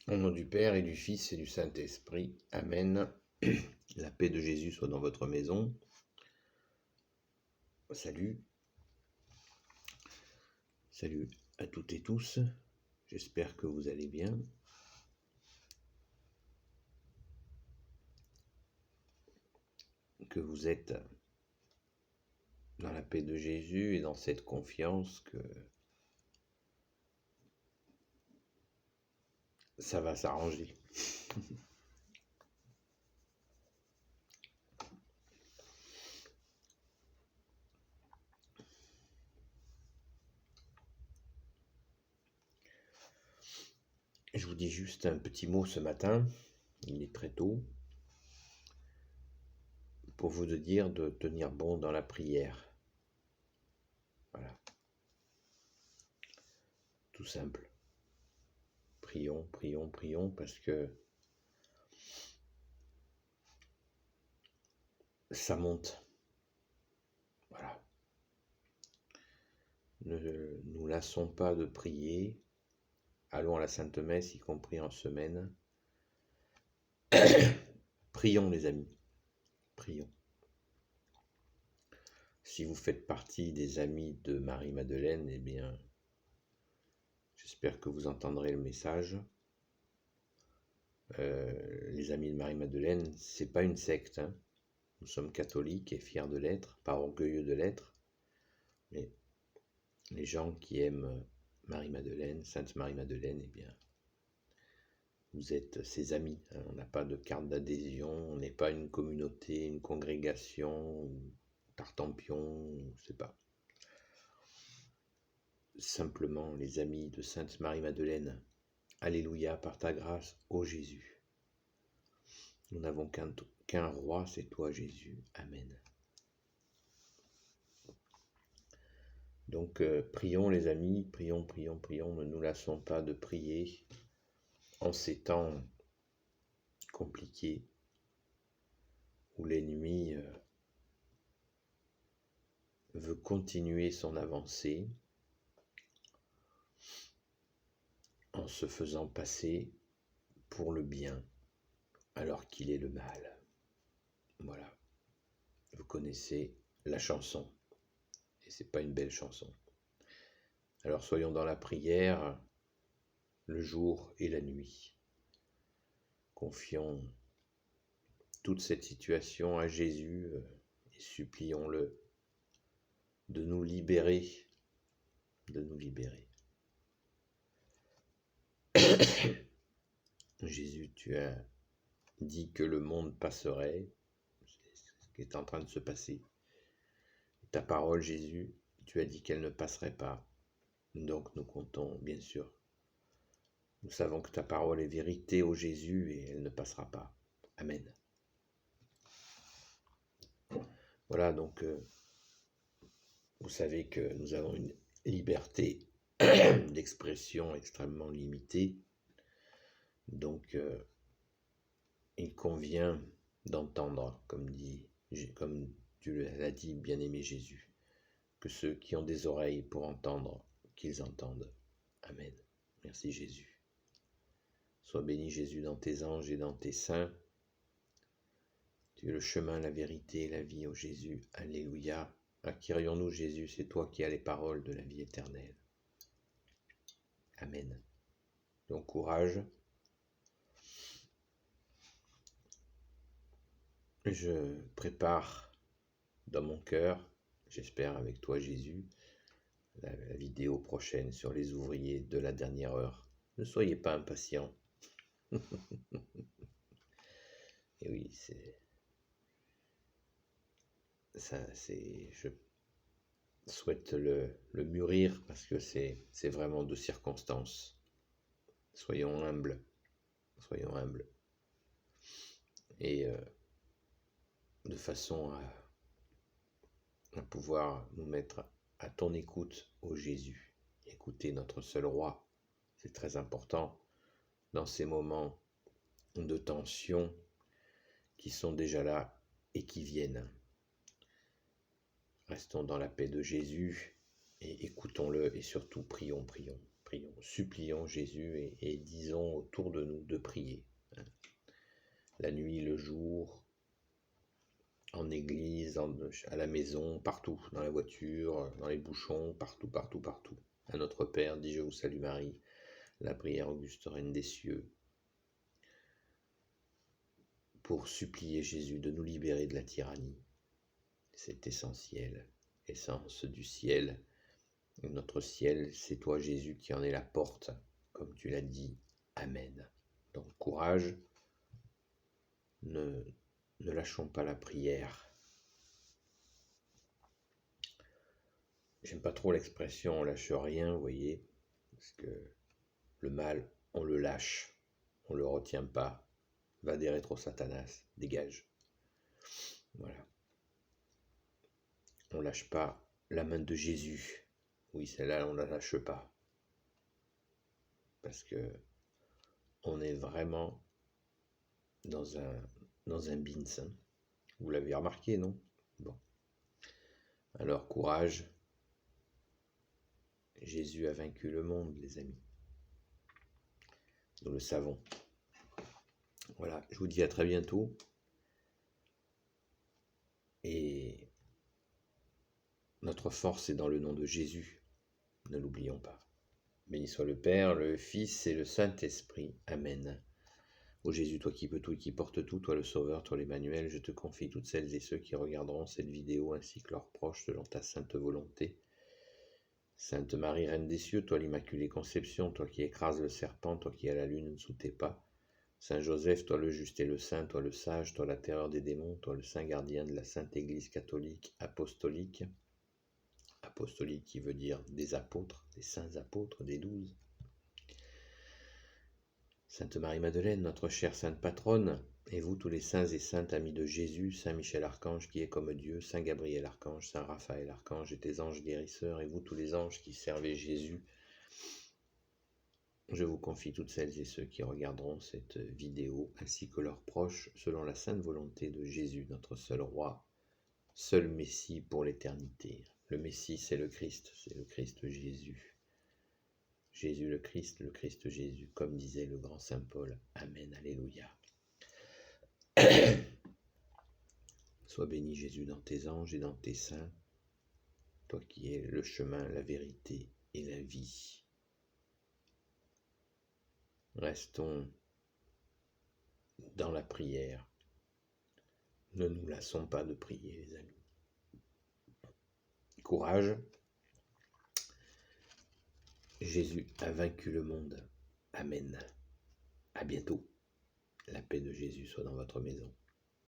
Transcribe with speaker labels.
Speaker 1: Au nom du Père et du Fils et du Saint-Esprit. Amen. La paix de Jésus soit dans votre maison. Salut. Salut à toutes et tous. J'espère que vous allez bien. Que vous êtes dans la paix de Jésus et dans cette confiance que ça va s'arranger. Je vous dis juste un petit mot ce matin, il est très tôt, pour vous dire de tenir bon dans la prière. Voilà. Tout simple. Prions, prions, prions, parce que ça monte. Voilà. Ne nous lassons pas de prier. Allons à la Sainte Messe, y compris en semaine. Prions, les amis. Prions. Si vous faites partie des amis de Marie-Madeleine, eh bien, j'espère que vous entendrez le message. Les amis de Marie-Madeleine, c'est pas une secte, hein. Nous sommes catholiques et fiers de l'être, pas orgueilleux de l'être, mais les gens qui aiment Marie-Madeleine, Sainte Marie-Madeleine, eh bien, vous êtes ses amis, hein. On n'a pas de carte d'adhésion, on n'est pas une communauté, une congrégation, ou Tartampion, je sais pas. Simplement les amis de Sainte Marie-Madeleine. Alléluia, par ta grâce, ô Jésus. Nous n'avons qu'un roi, c'est toi Jésus. Amen. Donc prions les amis, prions, prions, prions, ne nous lassons pas de prier en ces temps compliqués où l'ennemi veut continuer son avancée en se faisant passer pour le bien alors qu'il est le mal. Voilà, vous connaissez la chanson et c'est pas une belle chanson. Alors soyons dans la prière le jour et la nuit. Confions toute cette situation à Jésus et supplions-le de nous libérer, Jésus, tu as dit que le monde passerait, c'est ce qui est en train de se passer. Ta parole, Jésus, tu as dit qu'elle ne passerait pas. Donc nous comptons, bien sûr. Nous savons que ta parole est vérité, ô Jésus, et elle ne passera pas. Amen. Voilà, donc vous savez que nous avons une liberté d'expression extrêmement limitée. Donc il convient d'entendre, comme tu l'as dit, bien-aimé Jésus, que ceux qui ont des oreilles pour entendre, qu'ils entendent. Amen. Merci Jésus. Sois béni Jésus dans tes anges et dans tes saints. Tu es le chemin, la vérité et la vie, ô Jésus. Alléluia. Acquérions-nous Jésus, c'est toi qui as les paroles de la vie éternelle. Amen. Donc courage. Je prépare dans mon cœur, j'espère avec toi Jésus, la vidéo prochaine sur les ouvriers de la dernière heure. Ne soyez pas impatients. Et oui, je souhaite le mûrir parce que c'est vraiment de circonstance. Soyons humbles. Et de façon à pouvoir nous mettre à ton écoute, ô Jésus. Écouter notre seul roi, c'est très important dans ces moments de tension qui sont déjà là et qui viennent. Restons dans la paix de Jésus et écoutons-le et surtout prions, prions, prions. supplions Jésus et disons autour de nous de prier. La nuit, le jour, en église, à la maison, partout, dans la voiture, dans les bouchons, partout, partout, partout. À notre Père, dis je vous salue Marie, la prière auguste reine des cieux, pour supplier Jésus de nous libérer de la tyrannie. C'est essentiel, essence du ciel. Notre ciel, c'est toi Jésus qui en est la porte, comme tu l'as dit. Amen. Donc courage, ne lâchons pas la prière. J'aime pas trop l'expression on lâche rien, vous voyez, parce que le mal, on le lâche, on le retient pas. Va des rétro Satanas, dégage. Voilà. On lâche pas la main de Jésus. Oui, celle-là, on la lâche pas. Parce que on est vraiment dans un bins. Hein. Vous l'avez remarqué, non? Bon. Alors, courage. Jésus a vaincu le monde, les amis. Nous le savons. Voilà, je vous dis à très bientôt. Et notre force est dans le nom de Jésus. Ne l'oublions pas. Béni soit le Père, le Fils et le Saint-Esprit. Amen. Ô Jésus, toi qui peux tout et qui portes tout, toi le Sauveur, toi l'Emmanuel, je te confie toutes celles et ceux qui regarderont cette vidéo ainsi que leurs proches selon ta sainte volonté. Sainte Marie, Reine des cieux, toi l'Immaculée Conception, toi qui écrases le serpent, toi qui as la lune sous tes pas. Saint Joseph, toi le juste et le saint, toi le sage, toi la terreur des démons, toi le saint gardien de la Sainte Église catholique apostolique. Apostolique qui veut dire des apôtres, des saints apôtres, des 12. Sainte Marie-Madeleine, notre chère sainte patronne, et vous tous les saints et saintes amis de Jésus, Saint Michel Archange qui est comme Dieu, Saint Gabriel Archange, Saint Raphaël Archange et tes anges guérisseurs, et vous tous les anges qui servez Jésus, je vous confie toutes celles et ceux qui regarderont cette vidéo, ainsi que leurs proches, selon la sainte volonté de Jésus, notre seul roi, seul Messie pour l'éternité. Le Messie, c'est le Christ Jésus. Jésus le Christ Jésus, comme disait le grand Saint Paul. Amen, alléluia. Sois béni Jésus dans tes anges et dans tes saints, toi qui es le chemin, la vérité et la vie. Restons dans la prière. Ne nous lassons pas de prier, les amis. Courage. Jésus a vaincu le monde. Amen. À bientôt. La paix de Jésus soit dans votre maison.